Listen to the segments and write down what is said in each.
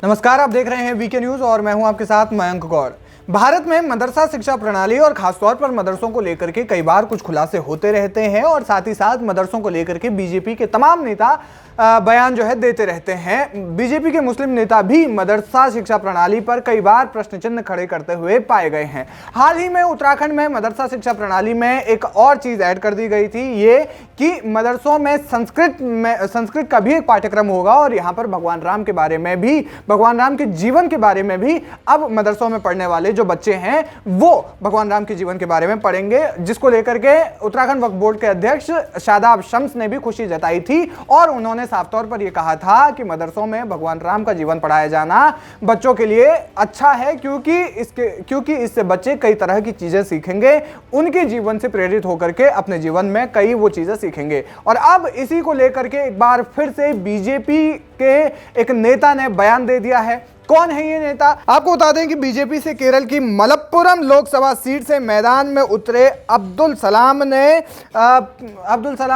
नमस्कार, आप देख रहे हैं वीके न्यूज और मैं हूं आपके साथ मयंक गौर। भारत में मदरसा शिक्षा प्रणाली और खासतौर पर मदरसों को लेकर के कई बार कुछ खुलासे होते रहते हैं और साथ ही साथ मदरसों को लेकर के बीजेपी के तमाम नेता बयान जो है देते रहते हैं। बीजेपी के मुस्लिम नेता भी मदरसा शिक्षा प्रणाली पर कई बार प्रश्न चिन्ह खड़े करते हुए पाए गए हैं। हाल ही में उत्तराखंड में मदरसा शिक्षा प्रणाली में एक और चीज ऐड कर दी गई थी, ये कि मदरसों में संस्कृत का भी एक पाठ्यक्रम होगा और यहाँ पर भगवान राम के बारे में भी, भगवान राम के जीवन के बारे में भी अब मदरसों में पढ़ने वाले जो बच्चे हैं वो भगवान राम के जीवन के बारे में पढ़ेंगे, जिसको लेकर के उत्तराखंड वक्फ बोर्ड के अध्यक्ष शादाब शम्स ने भी खुशी जताई थी और उन्होंने साफ तौर पर यह कहा था कि मदरसों में भगवान राम का जीवन पढ़ाया जाना बच्चों के लिए अच्छा है, क्योंकि इससे बच्चे कई तरह की चीजें सीखेंगे, उनके जीवन से प्रेरित होकर के अपने जीवन में कई वो चीजें सीखेंगे। और अब इसी को लेकर के एक बार फिर से बीजेपी के एक नेता ने बयान दे दिया है। कौन है ये नेता? आपको बता दें कि बीजेपी से केरल की मलप्पुरम लोकसभा सीट से मैदान में उतरे अब्दुल सलाम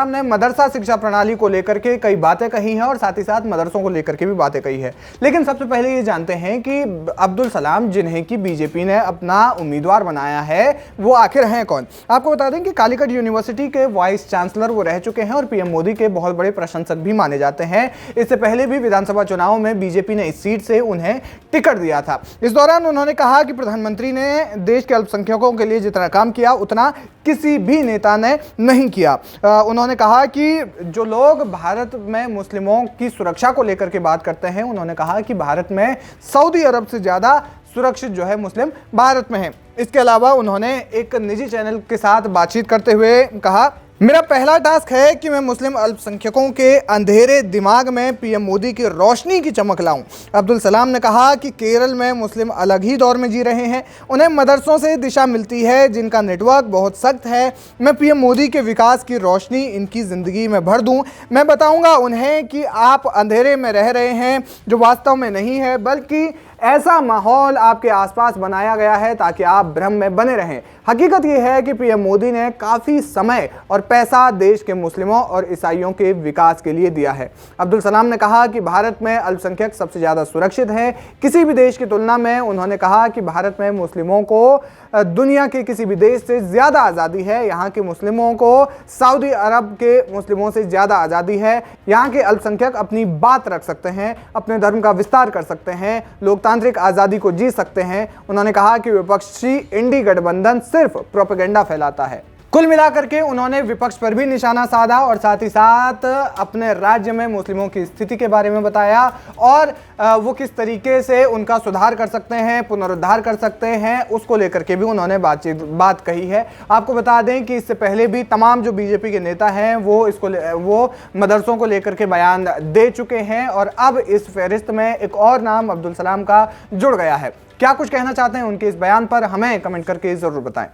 ने मदरसा शिक्षा प्रणाली को लेकर के कई बातें कही हैं और साथ ही साथ मदरसों को लेकर के भी बातें कही है। लेकिन सबसे पहले ये जानते हैं कि अब्दुल सलाम, जिन्हें की बीजेपी ने अपना उम्मीदवार बनाया है, वो आखिर हैं कौन? आपको बता दें कि कालीकट यूनिवर्सिटी के वाइस चांसलर वो रह चुके हैं और पीएम मोदी के बहुत बड़े प्रशंसक भी माने जाते हैं। इससे पहले भी विधानसभा चुनाव में बीजेपी ने इस सीट से उन्हें टिकट दिया था। इस दौरान उन्होंने कहा कि प्रधानमंत्री ने देश के अल्पसंख्यकों के लिए जितना काम किया उतना किसी भी नेता ने नहीं किया। उन्होंने कहा कि जो लोग भारत में मुस्लिमों की सुरक्षा को लेकर के बात करते हैं, उन्होंने कहा कि भारत में सऊदी अरब से ज्यादा सुरक्षित जो है मुस्लिम भारत में है। इसके अलावा उन्होंने एक निजी चैनल के साथ बातचीत करते हुए कहा, मेरा पहला टास्क है कि मैं मुस्लिम अल्पसंख्यकों के अंधेरे दिमाग में पीएम मोदी की रोशनी की चमक लाऊं। अब्दुल सलाम ने कहा कि केरल में मुस्लिम अलग ही दौर में जी रहे हैं, उन्हें मदरसों से दिशा मिलती है जिनका नेटवर्क बहुत सख्त है। मैं पीएम मोदी के विकास की रोशनी इनकी ज़िंदगी में भर दूं। मैं बताऊंगा उन्हें कि आप अंधेरे में रह रहे हैं जो वास्तव में नहीं है, बल्कि ऐसा माहौल आपके आसपास बनाया गया है ताकि आप भ्रम में बने रहें। हकीकत यह है कि पीएम मोदी ने काफ़ी समय और पैसा देश के मुस्लिमों और ईसाइयों के विकास के लिए दिया है। अब्दुल सलाम ने कहा कि भारत में अल्पसंख्यक सबसे ज़्यादा सुरक्षित हैं किसी भी देश की तुलना में। उन्होंने कहा कि भारत में मुस्लिमों को दुनिया के किसी भी देश से ज़्यादा आज़ादी है। यहाँ के मुस्लिमों को सऊदी अरब के मुस्लिमों से ज़्यादा आज़ादी है। यहाँ के अल्पसंख्यक अपनी बात रख सकते हैं, अपने धर्म का विस्तार कर सकते हैं, लोकतांत्रिक आज़ादी को जी सकते हैं। उन्होंने कहा कि विपक्षी इंडी गठबंधन सिर्फ प्रोपेगेंडा फैलाता है। कुल मिलाकर के उन्होंने विपक्ष पर भी निशाना साधा और साथ ही साथ अपने राज्य में मुस्लिमों की स्थिति के बारे में बताया और वो किस तरीके से उनका सुधार कर सकते हैं, पुनरुद्धार कर सकते हैं, उसको लेकर के भी उन्होंने बात कही है। आपको बता दें कि इससे पहले भी तमाम जो बीजेपी के नेता हैं वो मदरसों को लेकर के बयान दे चुके हैं और अब इस फहरिस्त में एक और नाम अब्दुल सलाम का जुड़ गया है। क्या कुछ कहना चाहते हैं उनके इस बयान पर, हमें कमेंट करके ज़रूर बताएं।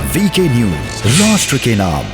वीके न्यूज, राष्ट्र के नाम।